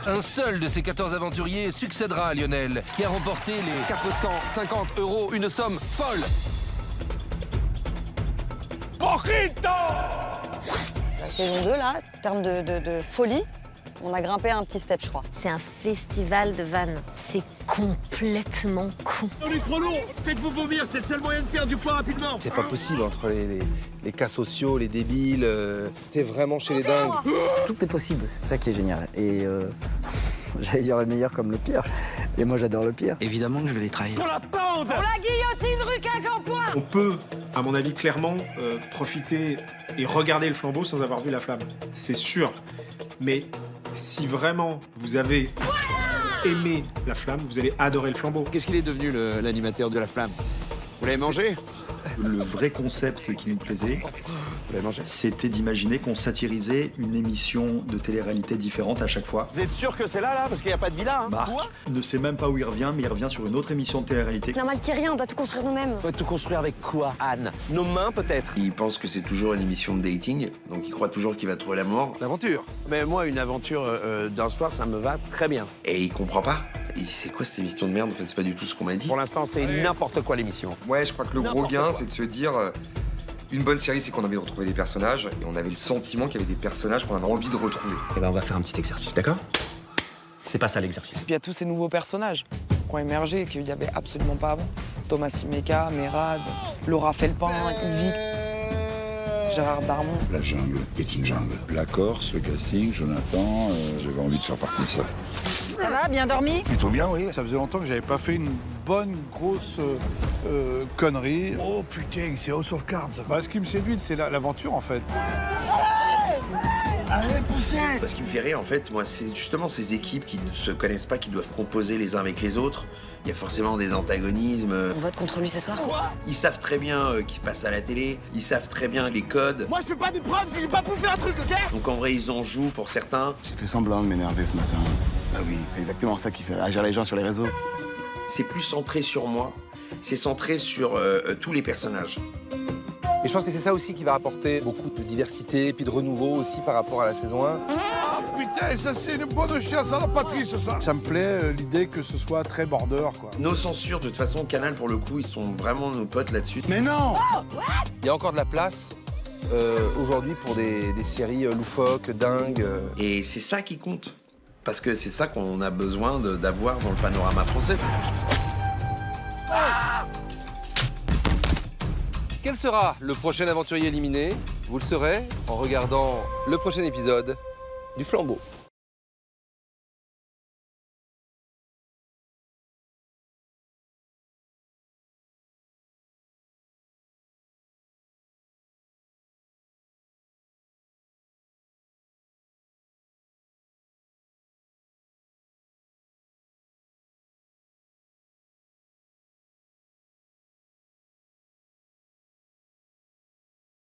Un seul de ces 14 aventuriers succédera à Lionel, qui a remporté les 450 €, une somme folle. La saison 2, là, en termes de folie, on a grimpé un petit step, je crois. C'est un festival de vannes. C'est complètement con. On est trop long. Faites-vous vomir, c'est le seul moyen de perdre du poids rapidement. C'est pas possible entre les cas sociaux, les débiles. T'es vraiment chez les dingues. Tout est possible, c'est ça qui est génial. Et j'allais dire le meilleur comme le pire. Et moi, j'adore le pire. Évidemment que je vais les trahir. Pour la pente. On peut, à mon avis, clairement profiter et regarder le flambeau sans avoir vu la flamme. C'est sûr. Mais si vraiment vous avez aimé la flamme, vous allez adorer le flambeau. Qu'est-ce qu'il est devenu, l'animateur de la flamme? Vous l'avez mangé? Le vrai concept qui nous plaisait, Vous l'avez mangé? c'était d'imaginer qu'on satirisait une émission de télé-réalité différente à chaque fois. Vous êtes sûr que c'est là, parce qu'il n'y a pas de villa, hein? Marc ne sait même pas où il revient, mais il revient sur une autre émission de télé-réalité. C'est normal qu'il n'y ait rien, on doit tout construire nous-mêmes. On va tout construire avec quoi, Anne? Nos mains, peut-être? Il pense que c'est toujours une émission de dating, donc il croit toujours qu'il va trouver l'amour. L'aventure. Mais moi, une aventure d'un soir, ça me va très bien. Et il comprend pas. Il dit, c'est quoi cette émission de merde? En fait, c'est pas du tout ce qu'on m'a dit. Pour l'instant, c'est n'importe quoi, l'émission. Ouais, je crois que le gros gain, c'est de se dire... une bonne série, c'est qu'on avait retrouvé des personnages, et on avait le sentiment qu'il y avait des personnages qu'on avait envie de retrouver. Eh ben, on va faire un petit exercice, d'accord? C'est pas ça l'exercice. Puis il y a tous ces nouveaux personnages qui ont émergé et qu'il n'y avait absolument pas avant. Thomas Simeka, Mérad, Laura Felpin, Yvick, Gérard Darmon. La jungle est une jungle. La Corse, le casting, Jonathan, j'avais envie de faire partie de ça. Ça va, bien dormi? Plutôt bien, oui. Ça faisait longtemps que j'avais pas fait une bonne grosse connerie. Oh putain, c'est House of Cards. Ce qui me séduit, c'est l'aventure en fait. Allez, poussez! Ce qui me fait rire, en fait, moi, c'est justement ces équipes qui ne se connaissent pas, qui doivent composer les uns avec les autres. Il y a forcément des antagonismes. On vote contre lui ce soir? Ils savent très bien qu'ils passent à la télé. Ils savent très bien les codes. Moi, je fais pas des preuves si j'ai pas bouffé un truc, ok? Donc en vrai, ils en jouent pour certains. J'ai fait semblant de m'énerver ce matin. Ah oui, c'est exactement ça qui fait réagir les gens sur les réseaux. C'est plus centré sur moi. C'est centré sur tous les personnages. Et je pense que c'est ça aussi qui va apporter beaucoup de diversité et puis de renouveau aussi par rapport à la saison 1. Ah putain, ça c'est une bonne chasse à la Patrice, ça. Ça me plaît, l'idée que ce soit très border, quoi. Nos censures, de toute façon, Canal, pour le coup, ils sont vraiment nos potes là-dessus. Mais non! Il y a encore de la place aujourd'hui pour des séries loufoques, dingues. Et c'est ça qui compte. Parce que c'est ça qu'on a besoin d'avoir dans le panorama français. Quel sera le prochain aventurier éliminé? Vous le saurez en regardant le prochain épisode du Flambeau.